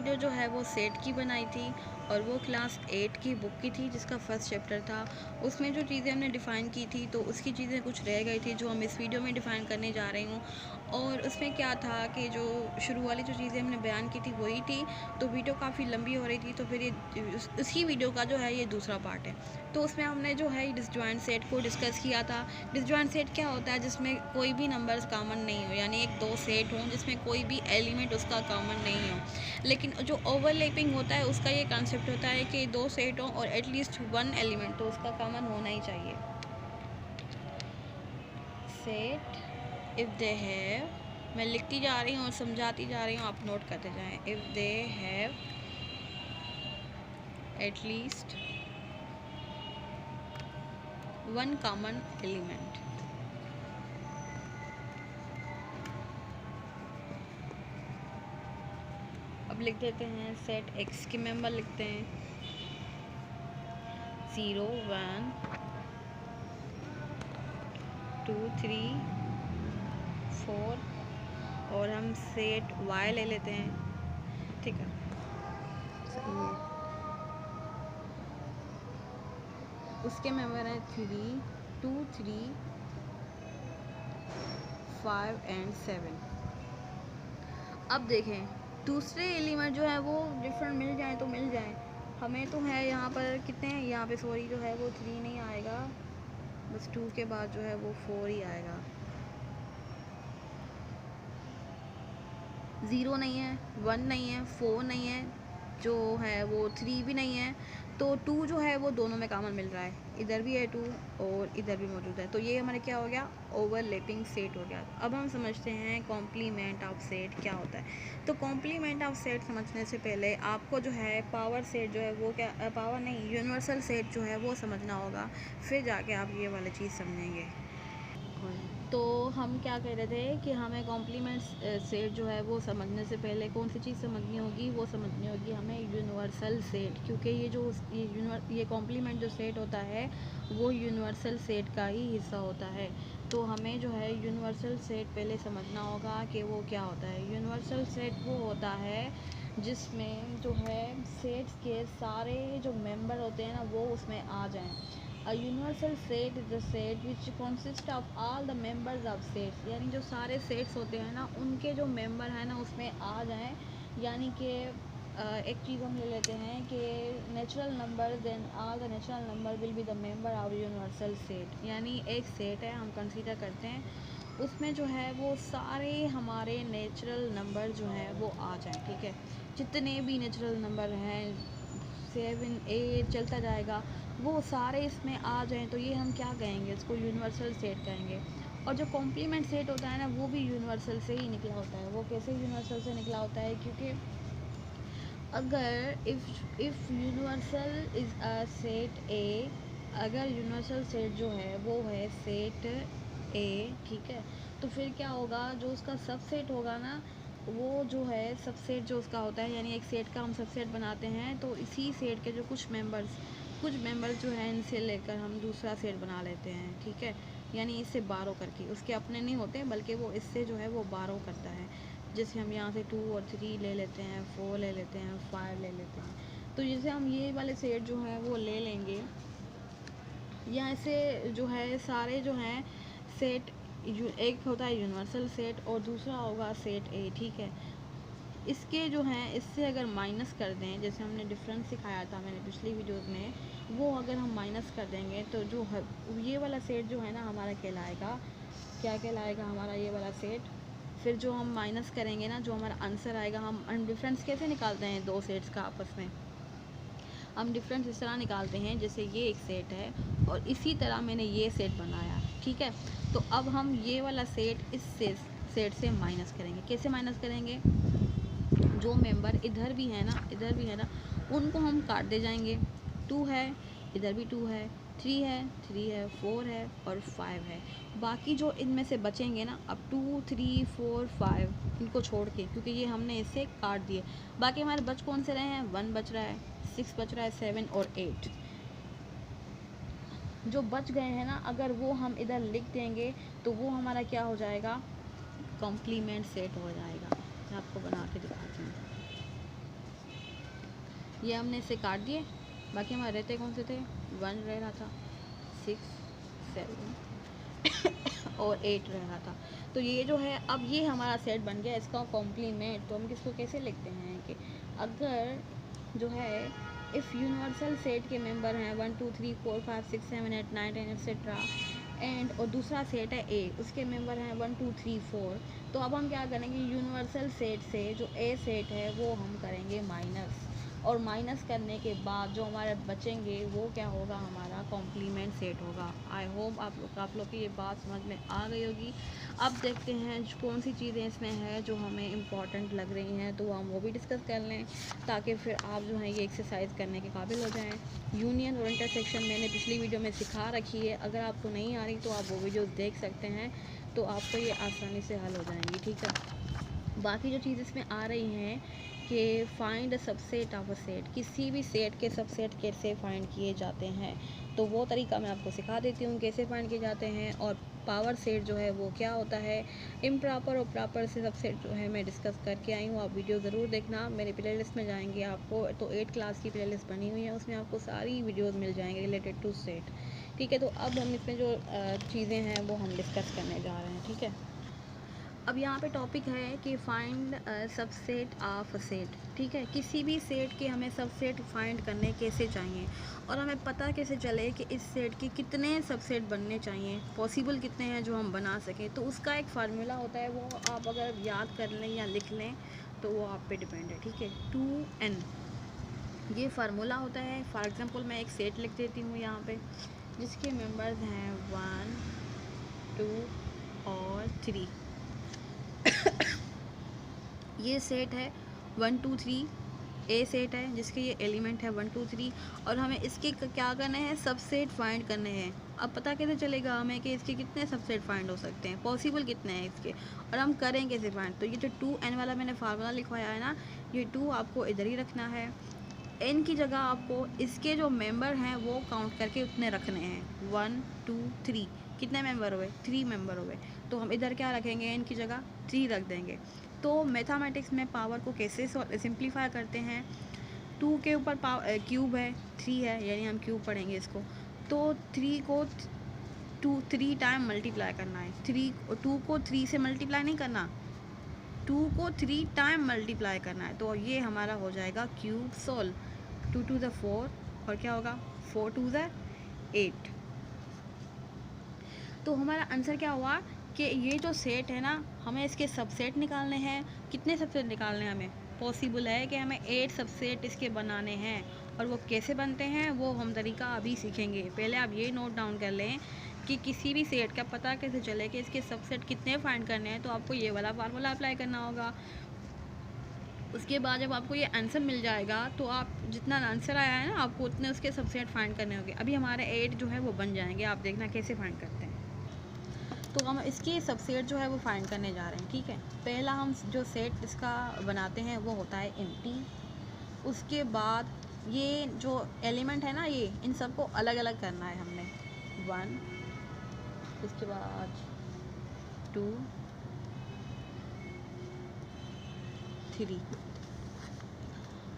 Video जो है वो सेट की बनाई थी और वो क्लास 8 की बुक की थी जिसका फर्स्ट चैप्टर था। उसमें जो चीज़ें हमने डिफ़ाइन की थी तो उसकी चीज़ें कुछ रह गई थी जो हम इस वीडियो में डिफ़ाइन करने जा रही हूँ। और उसमें क्या था कि जो शुरू वाली जो चीज़ें हमने बयान की थी वही थी, तो वीडियो काफ़ी लंबी हो रही थी, तो फिर ये उसी वीडियो का जो है ये दूसरा पार्ट है। तो उसमें हमने जो है डिसजॉइंट सेट को डिस्कस किया था। डिसजॉइंट सेट क्या होता है? जिसमें कोई भी नंबर्स कॉमन नहीं हो, यानी एक दो सेट हों जिसमें कोई भी एलिमेंट उसका कॉमन नहीं हो। लेकिन जो ओवरलैपिंग होता है उसका ये कॉन्सेप्ट होता है कि दो सेट हों और एटलीस्ट वन एलिमेंट तो उसका कॉमन होना ही चाहिए। सेट इफ़ दे हैव, मैं लिखती जा रही हूँ और समझाती जा रही हूँ, आप नोट करते जाएं। If they have at least one common element. अब लिख देते हैं सेट एक्स के मेंबर लिखते हैं 0 1 2 3 4 और हम सेट वाई ले लेते हैं, ठीक है। उसके मेंबर हैं 3 2 3 5 एंड 7। अब देखें दूसरे एलिमेंट जो है वो डिफरेंट मिल जाए तो मिल जाए, हमें तो है यहाँ पर कितने हैं, यहाँ पे सॉरी जो है वो 3 नहीं आएगा, बस 2 के बाद जो है वो 4 ही आएगा। 0 नहीं है, 1 नहीं है, 4 नहीं है, जो है वो 3 भी नहीं है, तो 2 जो है वो दोनों में कॉमन मिल रहा है, इधर भी है 2 और इधर भी मौजूद है, तो ये हमारे क्या हो गया, ओवरलैपिंग सेट हो गया। अब हम समझते हैं कॉम्प्लीमेंट ऑफ सेट क्या होता है। तो कॉम्प्लीमेंट ऑफ सेट समझने से पहले आपको जो है पावर सेट जो है वो क्या, पावर नहीं, यूनिवर्सल सेट जो है वो समझना होगा, फिर जाके आप ये वाली चीज़ समझेंगे। तो हम क्या कह रहे थे कि हमें कॉम्प्लीमेंट सेट जो है वो समझने से पहले कौन सी चीज़ समझनी होगी, वो समझनी होगी हमें यूनिवर्सल सेट, क्योंकि ये कॉम्प्लीमेंट जो सेट होता है वो यूनिवर्सल सेट का ही हिस्सा होता है। तो हमें जो है यूनिवर्सल सेट पहले समझना होगा कि वो क्या होता है। यूनिवर्सल सेट वो होता है जिसमें जो है सेट्स के सारे जो मेंबर होते हैं ना वो उसमें आ जाएं। A universal set is a set which consists of all the members of sets, यानी जो सारे सेट्स होते हैं ना उनके जो मेंबर हैं ना उसमें आ जाएं। यानी कि एक चीज़ हम ले लेते हैं कि natural number, then all the natural number will be the member of universal set. यानी एक सेट है, हम कंसीडर करते हैं उसमें जो है वो सारे हमारे नेचुरल नंबर जो हैं वो आ जाएं, ठीक है। जितने भी नेचुरल नंबर हैं 7 8 चलता जाएगा, वो सारे इसमें आ जाएं, तो ये हम क्या कहेंगे, इसको यूनिवर्सल सेट कहेंगे। और जो कॉम्प्लीमेंट सेट होता है ना वो भी यूनिवर्सल से ही निकला होता है। वो कैसे यूनिवर्सल से निकला होता है, क्योंकि अगर if universal is a set ए, अगर यूनिवर्सल सेट जो है वो है सेट ए, ठीक है, तो फिर क्या होगा, जो उसका सबसेट होगा ना वो जो है सबसेट जो उसका होता है, यानी एक सेट का हम सबसेट बनाते हैं तो इसी सेट के जो कुछ मेंबर्स जो हैं इनसे लेकर हम दूसरा सेट बना लेते हैं, ठीक है। यानी इससे बारो करके, उसके अपने नहीं होते बल्कि वो इससे जो है वो बारो करता है। जैसे हम यहाँ से 2 और 3 ले लेते हैं, 4 ले लेते हैं, 5 ले लेते हैं, तो जैसे हम ये वाले सेट जो हैं वो ले लेंगे, यहाँ से जो है सारे जो हैं सेट, एक होता है यूनिवर्सल सेट और दूसरा होगा सेट ए, ठीक है। इसके जो हैं इससे अगर माइनस कर दें, जैसे हमने डिफरेंस सिखाया था मैंने पिछली वीडियोस में, वो अगर हम माइनस कर देंगे तो जो है ये वाला सेट जो है ना हमारा कहलाएगा, क्या कहलाएगा हमारा ये वाला सेट। फिर जो हम माइनस करेंगे ना, जो हमारा आंसर आएगा, हम डिफरेंस कैसे निकालते हैं दो सेट्स का आपस में, हम डिफरेंस इस तरह निकालते हैं जैसे ये एक सेट है और इसी तरह मैंने ये सेट बनाया, ठीक है। तो अब हम ये वाला सेट इस सेट से माइनस करेंगे। कैसे माइनस करेंगे, जो मेंबर इधर भी है ना, इधर भी है ना, उनको हम काट दे जाएंगे। 2 है, इधर भी 2 है, 3 है, 3 है, 4 है और 5 है। बाकी जो इनमें से बचेंगे ना, अब 2 3 4 5 इनको छोड़ के, क्योंकि ये हमने इसे काट दिए, बाकी हमारे बच कौन से रहे हैं, 1 बच रहा है, 6 बच रहा है, 7 और 8 जो बच गए हैं ना, अगर वो हम इधर लिख देंगे तो वो हमारा क्या हो जाएगा, कॉम्प्लीमेंट सेट हो जाएगा। मैं आपको बना के दिखाती हूँ। ये हमने इसे काट दिए, बाकी हमारे रहते कौन से थे, 1 रह रहा था, 6 7 और 8 रह रहा था। तो ये जो है अब ये हमारा सेट बन गया, इसका कॉम्प्लीमेंट। तो हम किसको कैसे लिखते हैं कि अगर जो है इफ़ यूनिवर्सल सेट के मेंबर हैं 1 2 3 4 5 6 7 8 9 10 एक्सेट्रा एंड और दूसरा सेट है ए, उसके मेंबर हैं 1 2 3 4। तो अब हम क्या करेंगे, यूनिवर्सल सेट से जो ए सेट है वो हम करेंगे माइनस, और माइनस करने के बाद जो हमारे बचेंगे वो क्या होगा, हमारा कॉम्प्लीमेंट सेट होगा। आई होप आप लोग की ये बात समझ में आ गई होगी। अब देखते हैं कौन सी चीज़ें इसमें हैं जो हमें इम्पॉर्टेंट लग रही हैं, तो हम वो भी डिस्कस कर लें ताकि फिर आप जो है ये एक्सरसाइज करने के काबिल हो जाएं। यूनियन और इंटरसेक्शन मैंने पिछली वीडियो में सिखा रखी है, अगर आपको नहीं आ रही तो आप वो वीडियोस देख सकते हैं, तो आपको ये आसानी से हल हो जाएंगी, ठीक है। बाकी जो चीज़ इसमें आ रही हैं कि find subset of a set, किसी भी सेट के सबसेट कैसे फाइंड किए जाते हैं, तो वो तरीका मैं आपको सिखा देती हूँ कैसे फाइंड किए जाते हैं। और पावर सेट जो है वो क्या होता है, इम्प्रॉपर और प्रॉपर से सबसेट जो है मैं डिस्कस करके आई हूँ। आप वीडियो ज़रूर देखना, मेरे प्लेलिस्ट में जाएंगे आपको तो 8 क्लास की प्लेलिस्ट बनी हुई है, उसमें आपको सारी वीडियोस मिल जाएंगे रिलेटेड टू सेट, ठीक है। तो अब हम इसमें जो चीज़ें हैं वो हम डिस्कस करने जा रहे हैं, ठीक है। अब यहाँ पे टॉपिक है कि find subset of a set, ठीक है। किसी भी सेट के हमें सबसेट फाइंड करने कैसे चाहिए और हमें पता कैसे चले कि इस सेट के कितने सबसेट बनने चाहिए, पॉसिबल कितने हैं जो हम बना सकें। तो उसका एक फार्मूला होता है, वो आप अगर याद कर लें या लिख लें तो वो आप पे डिपेंड है, ठीक है। 2n ये फार्मूला होता है। फॉर एग्ज़ाम्पल मैं एक सेट लिख देती हूँ यहाँ पे जिसके मेंबर्स हैं 1 2 और 3। ये सेट है 1 2 3, ए सेट है जिसके ये एलिमेंट है 1 2 3, और हमें इसके क्या करने हैं, सबसेट फाइंड करने हैं। अब पता कैसे चलेगा हमें कि इसके कितने सबसेट फाइंड हो सकते हैं, पॉसिबल कितने हैं इसके, और हम करें कैसे फाइंड। तो ये जो 2n वाला मैंने फार्मूला लिखवाया है ना, ये 2 आपको इधर ही रखना है, n की जगह आपको इसके जो मेंबर हैं वो काउंट करके उतने रखने हैं। 1 2 3 कितने मेंबर हुए, 3 मेंबर हुए, तो हम इधर क्या रखेंगे, n की जगह 3 रख देंगे। तो मैथमेटिक्स में पावर को कैसे सिंप्लीफाई करते हैं, 2 के ऊपर क्यूब है 3 है, यानी हम क्यूब पढ़ेंगे इसको। तो 3 को 3 टाइम मल्टीप्लाई करना है, 2 को 3 से मल्टीप्लाई नहीं करना, 2 को 3 टाइम मल्टीप्लाई करना है। तो ये हमारा हो जाएगा क्यूब सोल्व, 2 2 ज़ा 4 और क्या होगा 4 2 ज़ा 8। तो हमारा आंसर क्या हुआ कि ये जो सेट है ना, हमें इसके सबसेट निकालने हैं। कितने सबसेट निकालने हैं हमें, पॉसिबल है कि हमें 8 सबसेट इसके बनाने हैं, और वो कैसे बनते हैं वो हम तरीका अभी सीखेंगे। पहले आप ये नोट डाउन कर लें कि किसी भी सेट का पता कैसे चले कि इसके सबसेट कितने फाइंड करने हैं, तो आपको ये वाला फार्मूला अप्लाई करना होगा। उसके बाद जब आपको ये आंसर मिल जाएगा तो आप जितना आंसर आया है ना, आपको उतने उसके सबसेट फाइंड करने होंगे। अभी हमारे 8 जो है वो बन जाएंगे, आप देखना कैसे फाइंड करते हैं। तो हम इसके सबसेट जो है वो फाइंड करने जा रहे हैं, ठीक है। पहला हम जो सेट इसका बनाते हैं वो होता है एम्प्टी। उसके बाद ये जो एलिमेंट है ना, ये इन सबको अलग अलग करना है हमने, 1, उसके बाद 2 3।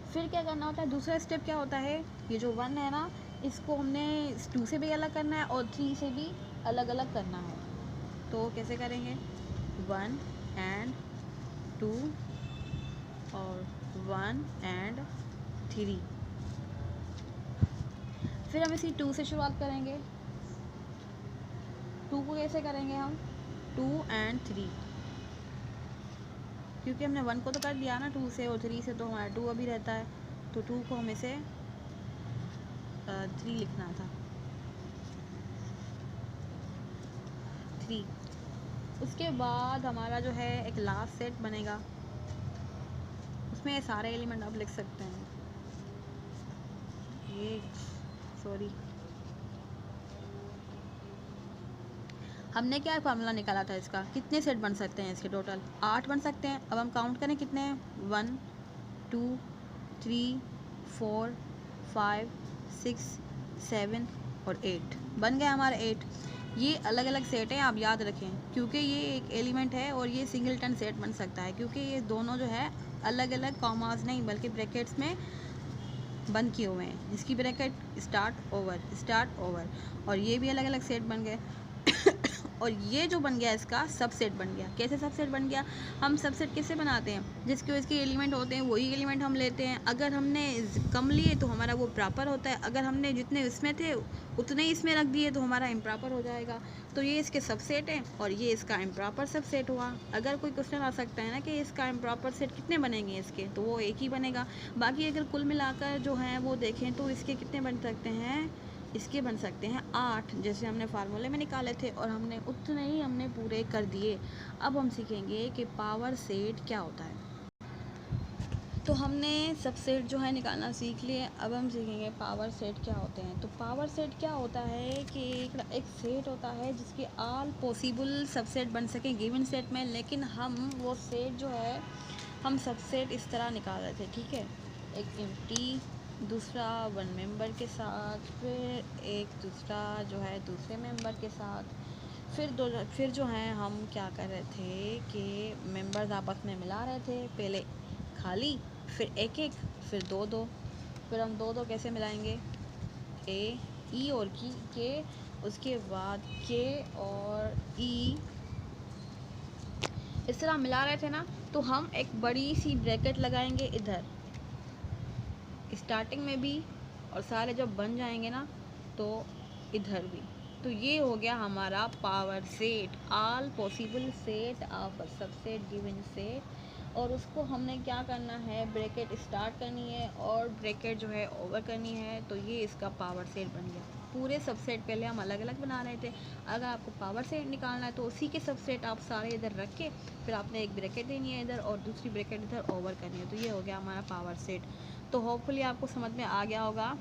फिर क्या करना होता है, दूसरा स्टेप क्या होता है, ये जो 1 है ना, इसको हमने 2 से भी अलग करना है और 3 से भी अलग अलग करना है। तो कैसे करेंगे, 1 and 2 और 1 and 3। फिर हम इसी 2 से शुरुआत करेंगे। 2 को कैसे करेंगे हम, 2 and 3, क्योंकि हमने 1 को तो कर दिया ना 2 से, और 3 से तो हमारा 2 अभी रहता है, तो 2 को हमें से 3 लिखना था, 3। उसके बाद हमारा जो है एक लास्ट सेट बनेगा, उसमें सारे एलिमेंट आप लिख सकते हैं। ये सॉरी, हमने क्या फार्मूला निकाला था इसका, कितने सेट बन सकते हैं इसके, टोटल 8 बन सकते हैं। अब हम काउंट करें कितने हैं, 1 2 3 4 5 6 7 और 8 बन गए हमारे 8। ये अलग अलग सेट हैं, आप याद रखें, क्योंकि ये एक एलिमेंट है और ये सिंगलटन सेट बन सकता है, क्योंकि ये दोनों जो है अलग अलग कॉमास नहीं बल्कि ब्रैकेट्स में बंद किए हुए हैं, इसकी ब्रैकेट स्टार्ट ओवर, और ये भी अलग अलग सेट बन गए और ये जो बन गया इसका सबसेट बन गया। कैसे सबसेट बन गया? हम सबसेट कैसे बनाते हैं? जिसके इसके एलिमेंट होते हैं वही एलिमेंट हम लेते हैं। अगर हमने कम लिए तो हमारा वो प्रॉपर होता है, अगर हमने जितने इसमें थे उतने ही इसमें रख दिए तो हमारा इम्प्रॉपर हो जाएगा। तो ये इसके सबसेट हैं और ये इसका इम्प्रॉपर सबसेट हुआ। अगर कोई क्वेश्चन आ सकता है ना कि इसका इम्प्रॉपर सेट कितने बनेंगे इसके, तो वो एक ही बनेगा। बाकी अगर कुल मिलाकर जो हैं वो देखें तो इसके कितने बन सकते हैं? इसके बन सकते हैं 8, जैसे हमने फार्मूले में निकाले थे और हमने उतने ही हमने पूरे कर दिए। अब हम सीखेंगे कि पावर सेट क्या होता है। तो हमने सबसेट जो है निकालना सीख लिए, अब हम सीखेंगे पावर सेट क्या होते हैं। तो पावर सेट क्या होता है कि एक सेट होता है जिसके ऑल पॉसिबल सबसेट बन सकें गिवन सेट में, लेकिन हम वो सेट जो है हम सबसेट इस तरह निकाल रहे थे, ठीक है। एक एम्प्टी, दूसरा वन मेंबर के साथ, फिर एक दूसरा जो है दूसरे मेंबर के साथ, फिर जो है हम क्या कर रहे थे कि मेंबर्स आपस में मिला रहे थे। पहले खाली, फिर एक एक, फिर दो दो, फिर हम दो दो कैसे मिलाएंगे? ए, ई और की के, उसके बाद के और ई, इस तरह मिला रहे थे ना। तो हम एक बड़ी सी ब्रैकेट लगाएंगे इधर स्टार्टिंग में भी, और सारे जब बन जाएंगे ना तो इधर भी। तो ये हो गया हमारा power set, all possible set of subset given set. और उसको हमने क्या करना है? ब्रैकेट स्टार्ट करनी है और ब्रैकेट जो है ओवर करनी है। तो ये इसका पावर सेट बन गया। पूरे सबसेट पहले हम अलग अलग बना रहे थे, अगर आपको पावर सेट निकालना है तो उसी के सबसेट आप सारे इधर रख के फिर आपने एक ब्रैकेट देनी है इधर और दूसरी ब्रैकेट इधर ओवर करनी है। तो ये हो गया हमारा पावर सेट। तो होपफुली आपको समझ में आ गया होगा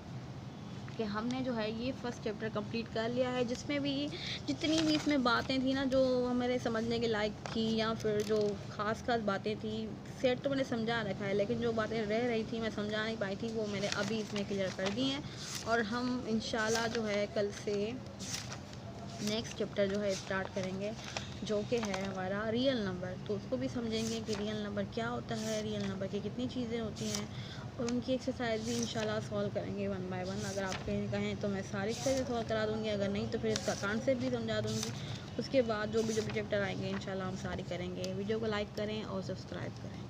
कि हमने जो है ये फर्स्ट चैप्टर कंप्लीट कर लिया है, जिसमें भी जितनी भी इसमें बातें थी ना जो हमारे समझने के लायक थी या फिर जो खास बातें थी, सेट तो मैंने समझा रखा है, लेकिन जो बातें रह रही थी मैं समझा नहीं पाई थी वो मैंने अभी इसमें क्लियर कर दी हैं। और हम इंशाल्लाह जो है कल से नेक्स्ट चैप्टर जो है स्टार्ट करेंगे, जो कि है हमारा रियल नंबर। तो उसको भी समझेंगे कि रियल नंबर क्या होता है, रियल नंबर की कितनी चीज़ें होती हैं, और उनकी एक्सरसाइज भी इंशाल्लाह सॉल्व करेंगे 1 बाय 1। अगर आप कहें तो मैं सारी एक्सरसाइज सॉल्व करा दूँगी, अगर नहीं तो फिर इसका कॉन्सेप्ट भी समझा दूँगी। उसके बाद जो भी चैप्टर आएंगे इंशाल्लाह हम सारी करेंगे। वीडियो को लाइक करें और सब्सक्राइब करें।